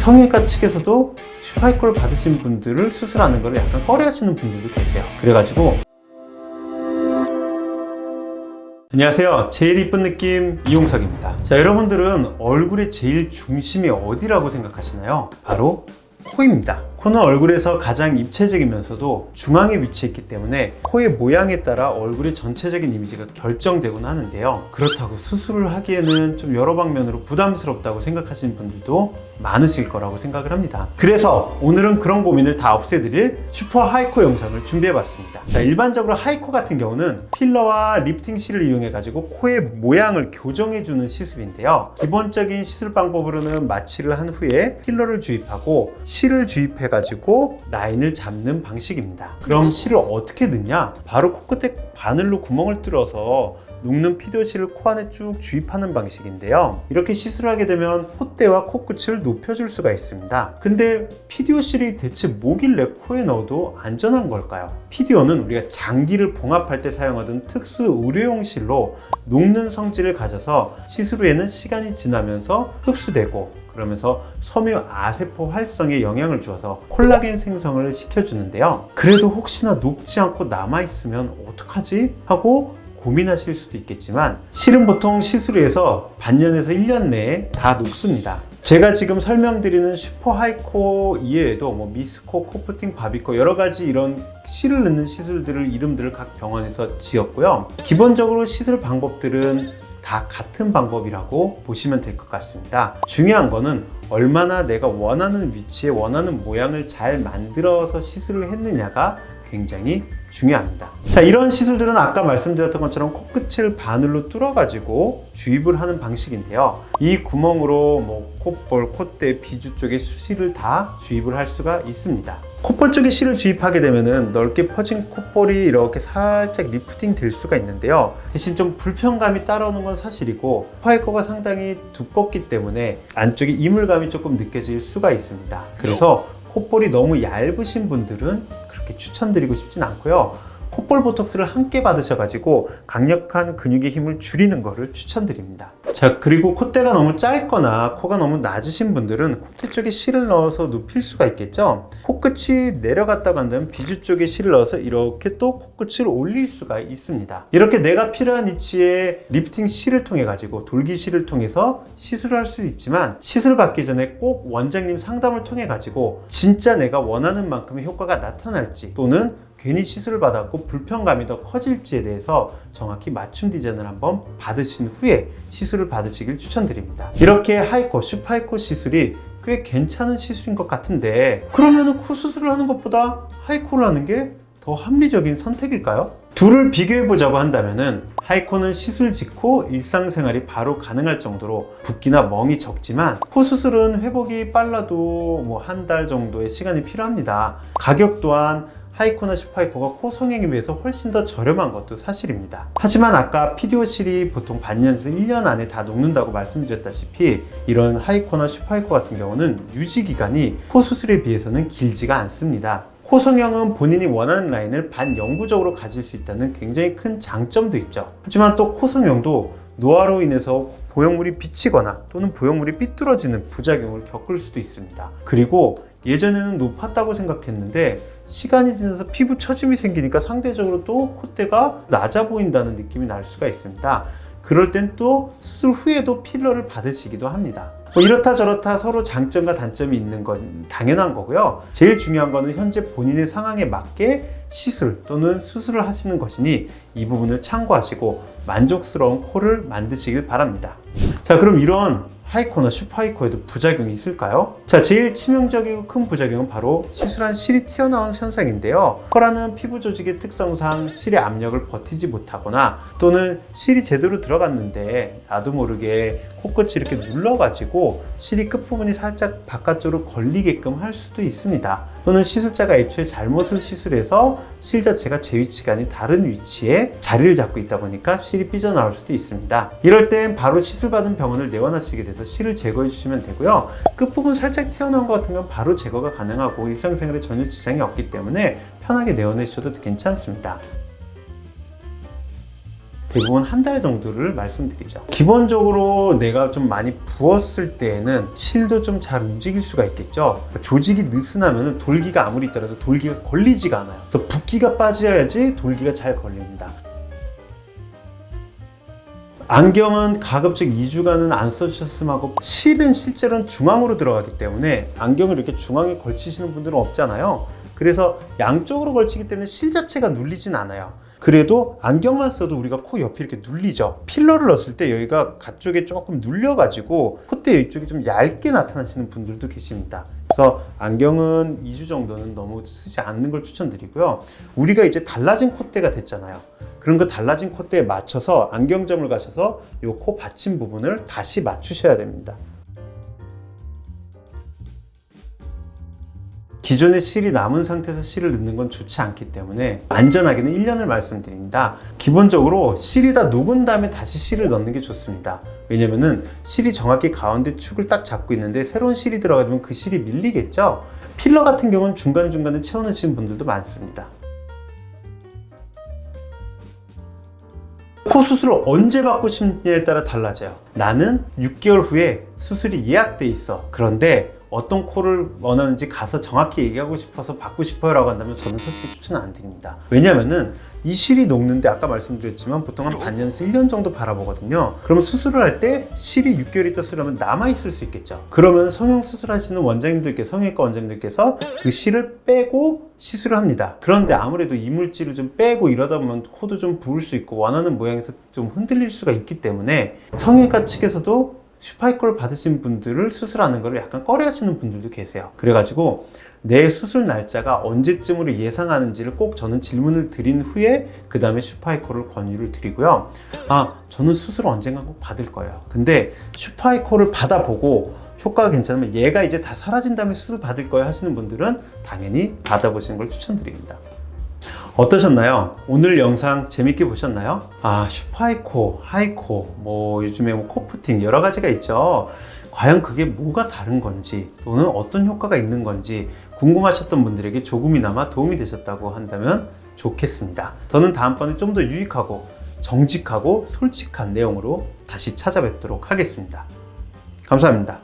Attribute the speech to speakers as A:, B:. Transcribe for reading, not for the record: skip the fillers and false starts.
A: 성형외과 측에서도 슈퍼하이코를 받으신 분들을 수술하는 걸 약간 꺼려하시는 분들도 계세요. 그래가지고 안녕하세요. 제일 이쁜 느낌 이용석입니다. 자, 여러분들은 얼굴의 제일 중심이 어디라고 생각하시나요? 바로 코입니다. 코는 얼굴에서 가장 입체적이면서도 중앙에 위치했기 때문에 코의 모양에 따라 얼굴의 전체적인 이미지가 결정되곤 하는데요. 그렇다고 수술을 하기에는 좀 여러 방면으로 부담스럽다고 생각하시는 분들도 많으실 거라고 생각을 합니다. 그래서 오늘은 그런 고민을 다 없애드릴 슈퍼 하이코 영상을 준비해봤습니다. 자, 일반적으로 하이코 같은 경우는 필러와 리프팅실을 이용해가지고 코의 모양을 교정해주는 시술인데요. 기본적인 시술 방법으로는 마취를 한 후에 필러를 주입하고 실을 주입해가지고 라인을 잡는 방식입니다. 그럼 실을 어떻게 넣냐? 바로 코끝에 바늘로 구멍을 뚫어서 녹는 피디오실을 코 안에 쭉 주입하는 방식인데요. 이렇게 시술을 하게 되면 콧대와 코끝을 높여줄 수가 있습니다. 근데 피디오실이 대체 뭐길래 코에 넣어도 안전한 걸까요? 피디오는 우리가 장기를 봉합할 때 사용하던 특수 의료용 실로 녹는 성질을 가져서 시술 후에는 시간이 지나면서 흡수되고 그러면서 섬유 아세포 활성에 영향을 주어서 콜라겐 생성을 시켜주는데요. 그래도 혹시나 녹지 않고 남아있으면 어떡하지? 하고 고민하실 수도 있겠지만 실은 보통 시술 후에서 반년에서 1년 내에 다 녹습니다. 제가 지금 설명드리는 슈퍼 하이코 이외에도 미스코, 코프팅, 바비코 여러가지 이런 실을 넣는 시술들을 이름들을 각 병원에서 지었고요. 기본적으로 시술 방법들은 다 같은 방법이라고 보시면 될 것 같습니다. 중요한 거는 얼마나 내가 원하는 위치에 원하는 모양을 잘 만들어서 시술을 했느냐가 굉장히 중요합니다. 자, 이런 시술들은 아까 말씀드렸던 것처럼 코끝을 바늘로 뚫어가지고 주입을 하는 방식인데요. 이 구멍으로 콧볼, 콧대, 비주 쪽에 실을 다 주입을 할 수가 있습니다. 콧볼 쪽에 실을 주입하게 되면 넓게 퍼진 콧볼이 이렇게 살짝 리프팅 될 수가 있는데요. 대신 좀 불편감이 따라오는 건 사실이고 파이코가 상당히 두껍기 때문에 안쪽에 이물감이 조금 느껴질 수가 있습니다. 그래서 콧볼이 너무 얇으신 분들은 그렇게 추천드리고 싶진 않고요. 콧볼 보톡스를 함께 받으셔가지고 강력한 근육의 힘을 줄이는 것을 추천드립니다. 자, 그리고 콧대가 너무 짧거나 코가 너무 낮으신 분들은 콧대 쪽에 실을 넣어서 눕힐 수가 있겠죠. 코끝이 내려갔다고 한다면 비주 쪽에 실을 넣어서 이렇게 또 코끝을 올릴 수가 있습니다. 이렇게 내가 필요한 위치에 리프팅 실을 통해 가지고 돌기 실을 통해서 시술을 할 수 있지만 시술 받기 전에 꼭 원장님 상담을 통해 가지고 진짜 내가 원하는 만큼의 효과가 나타날지 또는 괜히 시술을 받았고 불편감이 더 커질지에 대해서 정확히 맞춤 디자인을 한번 받으신 후에 시술을 받으시길 추천드립니다. 이렇게 하이코, 슈퍼하이코 시술이 꽤 괜찮은 시술인 것 같은데 그러면 코 수술을 하는 것보다 하이코를 하는 게 더 합리적인 선택일까요? 둘을 비교해 보자고 한다면은 하이코는 시술 직후 일상생활이 바로 가능할 정도로 붓기나 멍이 적지만 코 수술은 회복이 빨라도 한 달 정도의 시간이 필요합니다. 가격 또한 하이코나 슈퍼하이코가 코 성형에 비해서 훨씬 더 저렴한 것도 사실입니다. 하지만 아까 피디오실이 보통 반년에서 1년 안에 다 녹는다고 말씀드렸다시피 이런 하이코나 슈퍼하이코 같은 경우는 유지 기간이 코 수술에 비해서는 길지가 않습니다. 코 성형은 본인이 원하는 라인을 반영구적으로 가질 수 있다는 굉장히 큰 장점도 있죠. 하지만 또 코 성형도 노화로 인해서 보형물이 비치거나 또는 보형물이 삐뚤어지는 부작용을 겪을 수도 있습니다. 그리고 예전에는 높았다고 생각했는데 시간이 지나서 피부 처짐이 생기니까 상대적으로 또 콧대가 낮아 보인다는 느낌이 날 수가 있습니다. 그럴 땐 또 수술 후에도 필러를 받으시기도 합니다. 이렇다 저렇다 서로 장점과 단점이 있는 건 당연한 거고요. 제일 중요한 거는 현재 본인의 상황에 맞게 시술 또는 수술을 하시는 것이니 이 부분을 참고하시고 만족스러운 코를 만드시길 바랍니다. 자, 그럼 이런 하이코나 슈퍼하이코에도 부작용이 있을까요? 자, 제일 치명적이고 큰 부작용은 바로 시술한 실이 튀어나온 현상인데요. 코라는 피부 조직의 특성상 실의 압력을 버티지 못하거나 또는 실이 제대로 들어갔는데 나도 모르게 코끝이 이렇게 눌러가지고 실이 끝부분이 살짝 바깥쪽으로 걸리게끔 할 수도 있습니다. 또는 시술자가 애초에 잘못을 시술해서 실 자체가 제 위치가 아닌 다른 위치에 자리를 잡고 있다 보니까 실이 삐져나올 수도 있습니다. 이럴 땐 바로 시술받은 병원을 내원하시게 돼서 실을 제거해 주시면 되고요. 끝부분 살짝 튀어나온 것 같으면 바로 제거가 가능하고 일상생활에 전혀 지장이 없기 때문에 편하게 내원해 주셔도 괜찮습니다. 대부분 한 달 정도를 말씀드리죠. 기본적으로 내가 좀 많이 부었을 때에는 실도 좀 잘 움직일 수가 있겠죠. 조직이 느슨하면 돌기가 아무리 있더라도 돌기가 걸리지가 않아요. 그래서 붓기가 빠져야지 돌기가 잘 걸립니다. 안경은 가급적 2주간은 안 써주셨으면 하고, 실은 실제로는 중앙으로 들어가기 때문에 안경을 이렇게 중앙에 걸치시는 분들은 없잖아요. 그래서 양쪽으로 걸치기 때문에 실 자체가 눌리진 않아요. 그래도 안경만 써도 우리가 코 옆이 이렇게 눌리죠. 필러를 넣었을 때 여기가 가쪽에 조금 눌려가지고 콧대 이쪽이 좀 얇게 나타나시는 분들도 계십니다. 그래서 안경은 2주 정도는 너무 쓰지 않는 걸 추천드리고요. 우리가 이제 달라진 콧대가 됐잖아요. 그런 거 달라진 콧대에 맞춰서 안경점을 가셔서 이 코 받침 부분을 다시 맞추셔야 됩니다. 기존의 실이 남은 상태에서 실을 넣는 건 좋지 않기 때문에 안전하게는 1년을 말씀드립니다. 기본적으로 실이 다 녹은 다음에 다시 실을 넣는 게 좋습니다. 왜냐면은 실이 정확히 가운데 축을 딱 잡고 있는데 새로운 실이 들어가면 그 실이 밀리겠죠. 필러 같은 경우는 중간중간에 채워넣으시는 분들도 많습니다. 코 수술을 언제 받고 싶냐에 따라 달라져요. 나는 6개월 후에 수술이 예약돼 있어. 그런데 어떤 코를 원하는지 가서 정확히 얘기하고 싶어서 받고 싶어요 라고 한다면 저는 솔직히 추천 안 드립니다. 왜냐면은 이 실이 녹는데 아까 말씀드렸지만 보통 한 반년에서 1년 정도 바라보거든요. 그러면 수술을 할 때 실이 6개월 있다 수술하면 남아있을 수 있겠죠. 그러면 성형 수술하시는 성형외과 원장님들께서 그 실을 빼고 시술을 합니다. 그런데 아무래도 이물질을 좀 빼고 이러다 보면 코도 좀 부을 수 있고 원하는 모양에서 좀 흔들릴 수가 있기 때문에 성형외과 측에서도 슈파이코를 받으신 분들을 수술하는 것을 약간 꺼려 하시는 분들도 계세요. 그래가지고 내 수술 날짜가 언제쯤으로 예상하는지를 꼭 저는 질문을 드린 후에 그 다음에 슈파이코를 권유를 드리고요. 저는 수술을 언젠가 꼭 받을 거예요. 근데 슈파이코를 받아보고 효과가 괜찮으면 얘가 이제 다 사라진 다음에 수술 받을 거예요 하시는 분들은 당연히 받아보시는 걸 추천드립니다. 어떠셨나요? 오늘 영상 재밌게 보셨나요? 슈파이코, 하이코, 요즘에 코프팅 여러 가지가 있죠. 과연 그게 뭐가 다른 건지 또는 어떤 효과가 있는 건지 궁금하셨던 분들에게 조금이나마 도움이 되셨다고 한다면 좋겠습니다. 저는 다음번에 좀 더 유익하고 정직하고 솔직한 내용으로 다시 찾아뵙도록 하겠습니다. 감사합니다.